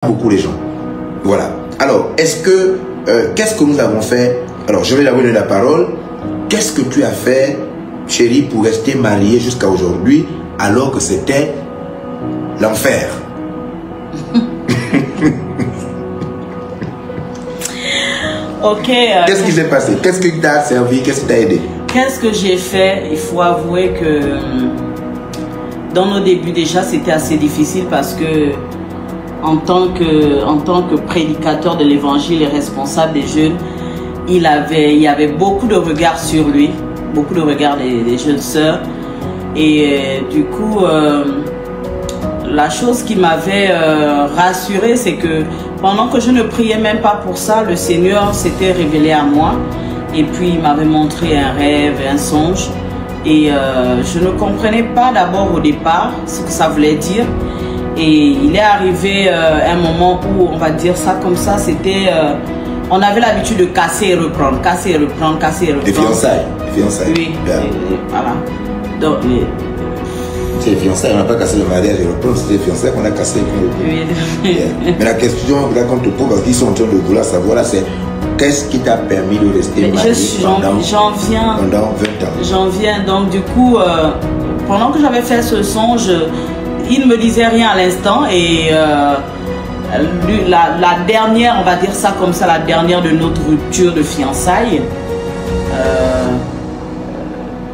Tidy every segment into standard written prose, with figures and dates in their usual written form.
beaucoup les gens. Voilà. Alors, est-ce que, qu'est-ce que nous avons fait? Alors, je vais leur donner la parole. Qu'est-ce que tu as fait, chérie, pour rester mariée jusqu'à aujourd'hui, alors que c'était l'enfer? Ok. Qu'est-ce qui s'est passé? Qu'est-ce qui t'a servi? Qu'est-ce qui t'a aidé? Qu'est-ce que j'ai fait? Il faut avouer que dans nos débuts déjà, c'était assez difficile parce que en tant que prédicateur de l'évangile et responsable des jeunes, il y avait beaucoup de regards sur lui, beaucoup de regards des jeunes sœurs. Et du coup, la chose qui m'avait rassurée, c'est que pendant que je ne priais même pas pour ça, le Seigneur s'était révélé à moi. Et puis, il m'avait montré un rêve, un songe. Et je ne comprenais pas d'abord au départ ce que ça voulait dire. Et il est arrivé un moment où, on va dire ça comme ça, c'était... on avait l'habitude de casser et reprendre, casser et reprendre, casser et reprendre. Des fiançailles. Des fiançailles. Oui, voilà. Donc, c'est les fiançailles, on n'a pas cassé le mariage et reprendre, c'est les fiançailles qu'on a cassé. Oui. Mais la question là qu'on te pose, parce qu'ils sont en train de vouloir savoir, là, c'est qu'est-ce qui t'a permis de rester marié pendant 20 ans? J'en viens. Donc, du coup, pendant que j'avais fait ce songe, il ne me disait rien à l'instant et la dernière, on va dire ça comme ça, la dernière de notre rupture de fiançailles,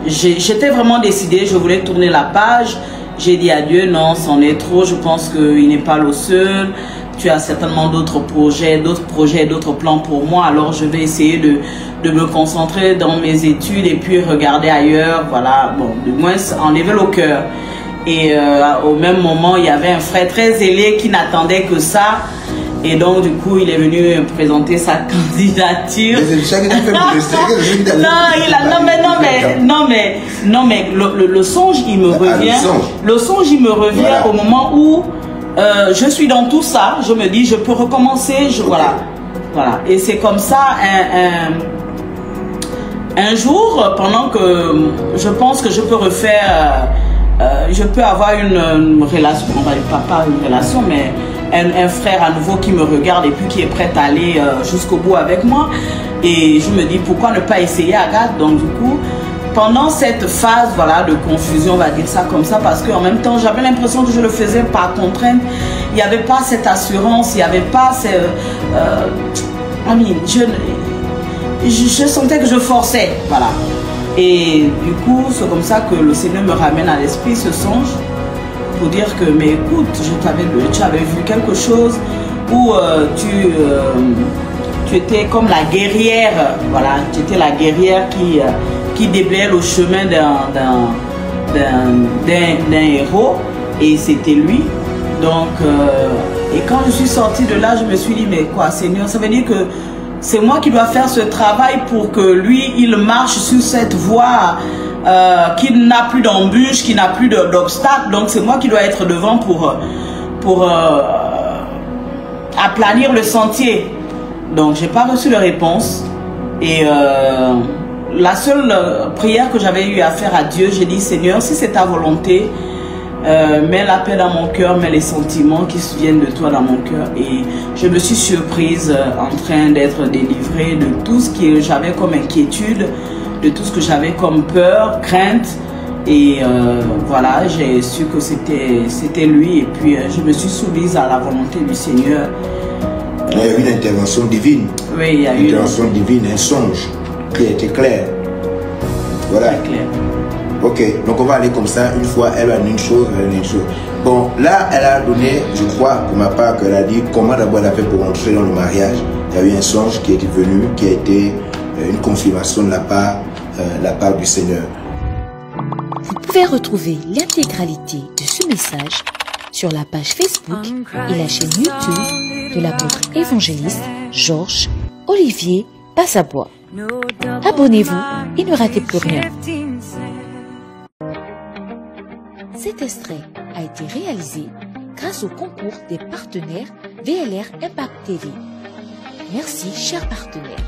j'étais vraiment décidée, je voulais tourner la page. J'ai dit à Dieu, non, c'en est trop, je pense qu'il n'est pas le seul. Tu as certainement d'autres projets, d'autres plans pour moi. Alors, je vais essayer de me concentrer dans mes études et puis regarder ailleurs. Voilà, bon, du moins, enlever le cœur. Et au même moment, il y avait un frère très zélé qui n'attendait que ça. Et donc, du coup, il est venu présenter sa candidature. Non, mais le songe, il me revient. Le songe, il me revient voilà. Au moment où je suis dans tout ça. Je me dis, je peux recommencer. Voilà. Et c'est comme ça, un jour, pendant que je pense que je peux refaire... je peux avoir une relation, on va dire pas une relation, mais un frère à nouveau qui me regarde et puis qui est prêt à aller jusqu'au bout avec moi. Et je me dis, pourquoi ne pas essayer, Agathe? Donc du coup, pendant cette phase voilà, de confusion, on va dire ça comme ça, parce qu'en même temps, j'avais l'impression que je le faisais par contrainte. Il n'y avait pas cette assurance, il n'y avait pas je sentais que je forçais, voilà. Et du coup, c'est comme ça que le Seigneur me ramène à l'esprit ce songe pour dire que, mais écoute, tu avais vu quelque chose où tu étais comme la guerrière, voilà, tu étais la guerrière qui déblayait le chemin d'un héros et c'était lui. Donc, et quand je suis sortie de là, je me suis dit, mais quoi, Seigneur, ça veut dire que c'est moi qui dois faire ce travail pour que lui, il marche sur cette voie qui n'a plus d'embûches, qui n'a plus d'obstacles. Donc, c'est moi qui dois être devant pour aplanir le sentier. Donc, je n'ai pas reçu de réponse. Et la seule prière que j'avais eu à faire à Dieu, j'ai dit, Seigneur, si c'est ta volonté, mets la paix dans mon cœur, mets les sentiments qui viennent de toi dans mon cœur. Et je me suis surprise en train d'être délivrée de tout ce que j'avais comme inquiétude, de tout ce que j'avais comme peur, crainte. Et voilà, j'ai su que c'était lui. Et puis je me suis soumise à la volonté du Seigneur. Il y a eu une intervention divine. Oui, il y a eu une intervention divine, un songe qui a été clair. Voilà. Très clair. Ok, donc on va aller comme ça, une fois elle a une chose, elle a une chose. Bon, là elle a donné, je crois pour ma part, qu'elle a dit comment d'abord elle a fait pour entrer dans le mariage. Il y a eu un songe qui est venu, qui a été une confirmation de la part du Seigneur. Vous pouvez retrouver l'intégralité de ce message sur la page Facebook et la chaîne YouTube de l'apôtre évangéliste Georges Olivier Passabois. Abonnez-vous et ne ratez plus rien. Cet extrait a été réalisé grâce au concours des partenaires VLR Impact TV. Merci, chers partenaires.